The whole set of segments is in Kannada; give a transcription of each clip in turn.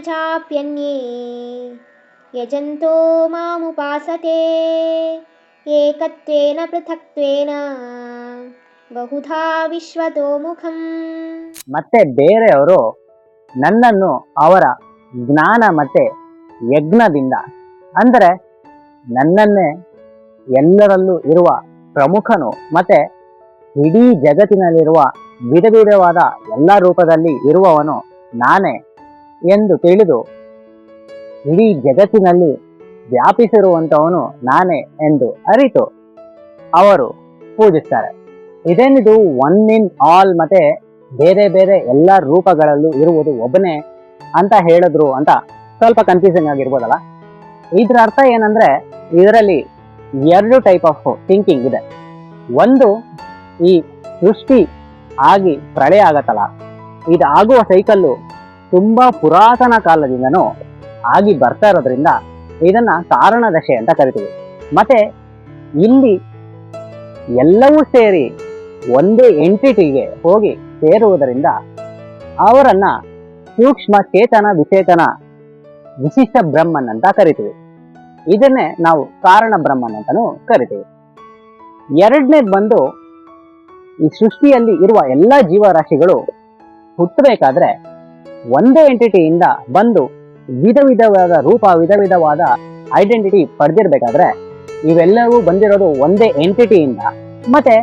चाप्यन्ये यजन्तो मामुपासते ಏಕತ್ವೇನ ಪೃಥಕ್ತ್ವೇನ ಬಹುಧಾ ವಿಶ್ವತೋಮುಖಂ. ಮತ್ತೆ ಬೇರೆಯವರು ನನ್ನನ್ನು ಅವರ ಜ್ಞಾನ ಮತ್ತೆ ಯಜ್ಞದಿಂದ, ಅಂದರೆ ನನ್ನನ್ನೇ ಎಲ್ಲರಲ್ಲೂ ಇರುವ ಪ್ರಮುಖನು ಮತ್ತೆ ಇಡೀ ಜಗತ್ತಿನಲ್ಲಿರುವ ವಿಧ ವಿಧವಾದ ಎಲ್ಲ ರೂಪದಲ್ಲಿ ಇರುವವನು ನಾನೇ ಎಂದು ತಿಳಿದು, ಇಡೀ ಜಗತ್ತಿನಲ್ಲಿ ವ್ಯಾಪಿಸಿರುವಂಥವನು ನಾನೇ ಎಂದು ಅರಿತು ಅವರು ಪೂಜಿಸ್ತಾರೆ. ಇದೇನಿದು ಒನ್ ಇನ್ ಆಲ್ ಮತ್ತೆ ಬೇರೆ ಬೇರೆ ಎಲ್ಲ ರೂಪಗಳಲ್ಲೂ ಇರುವುದು ಒಬ್ಬನೇ ಅಂತ ಹೇಳಿದ್ರು ಅಂತ ಸ್ವಲ್ಪ ಕನ್ಫ್ಯೂಸಿಂಗ್ ಆಗಿರ್ಬೋದಲ್ಲ. ಇದರ ಅರ್ಥ ಏನಂದ್ರೆ, ಇದರಲ್ಲಿ ಎರಡು ಟೈಪ್ ಆಫ್ ಥಿಂಕಿಂಗ್ ಇದೆ. ಒಂದು, ಈ ಸೃಷ್ಟಿ ಆಗಿ ಪ್ರಳಯ ಆಗತ್ತಲ್ಲ, ಇದು ಆಗುವ ಸೈಕಲ್ಲು ತುಂಬಾ ಪುರಾತನ ಕಾಲದಿಂದನೂ ಆಗಿ ಬರ್ತಾ ಇರೋದ್ರಿಂದ ಇದನ್ನ ಕಾರಣ ದಶೆ ಅಂತ ಕರಿತೀವಿ. ಮತ್ತೆ ಇಲ್ಲಿ ಎಲ್ಲವೂ ಸೇರಿ ಒಂದೇ ಎಂಟಿಟಿಗೆ ಹೋಗಿ ಸೇರುವುದರಿಂದ ಅವರನ್ನ ಸೂಕ್ಷ್ಮ ಚೇತನ ವಿಚೇತನ ವಿಶಿಷ್ಟ ಬ್ರಹ್ಮನ್ ಅಂತ ಕರಿತೀವಿ. ಇದನ್ನೇ ನಾವು ಕಾರಣ ಬ್ರಹ್ಮನ್ ಅಂತಾನೂ ಕರಿತೀವಿ. ಎರಡನೇದು ಬಂದು, ಈ ಸೃಷ್ಟಿಯಲ್ಲಿ ಇರುವ ಎಲ್ಲ ಜೀವರಾಶಿಗಳು ಹುಟ್ಟಬೇಕಾದ್ರೆ ಒಂದೇ ಎಂಟಿಟಿಯಿಂದ ಬಂದು ವಿಧ ವಿಧವಾದ ರೂಪ, ವಿಧ ವಿಧವಾದ ಐಡೆಂಟಿಟಿ ಪಡೆದಿರ್ಬೇಕಾದ್ರೆ ಇವೆಲ್ಲವೂ ಬಂದಿರೋದು ಒಂದೇ ಎಂಟಿಟಿಯಿಂದ. ಮತ್ತೆ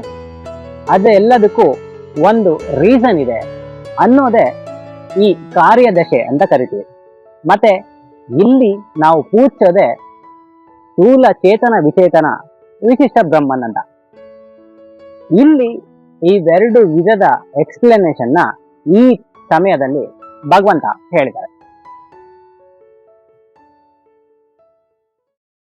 ಅದೆಲ್ಲದಕ್ಕೂ ಒಂದು ರೀಸನ್ ಇದೆ ಅನ್ನೋದೇ ಈ ಕಾರ್ಯದಶೆ ಅಂತ ಕರಿತೀವಿ. ಮತ್ತೆ ಇಲ್ಲಿ ನಾವು ಪೂಜಿಸೋದೆ ಸ್ಥೂಲ ಚೇತನ ವಿಚೇತನ ವಿಶಿಷ್ಟ ಬ್ರಹ್ಮನ್ ಅಂತ. ಇಲ್ಲಿ ಇವೆರಡು ವಿಧದ ಎಕ್ಸ್ಪ್ಲನೇಷನ್ನ ಈ ಸಮಯದಲ್ಲಿ ಭಗವಂತ ಹೇಳಿದ್ದಾರೆ.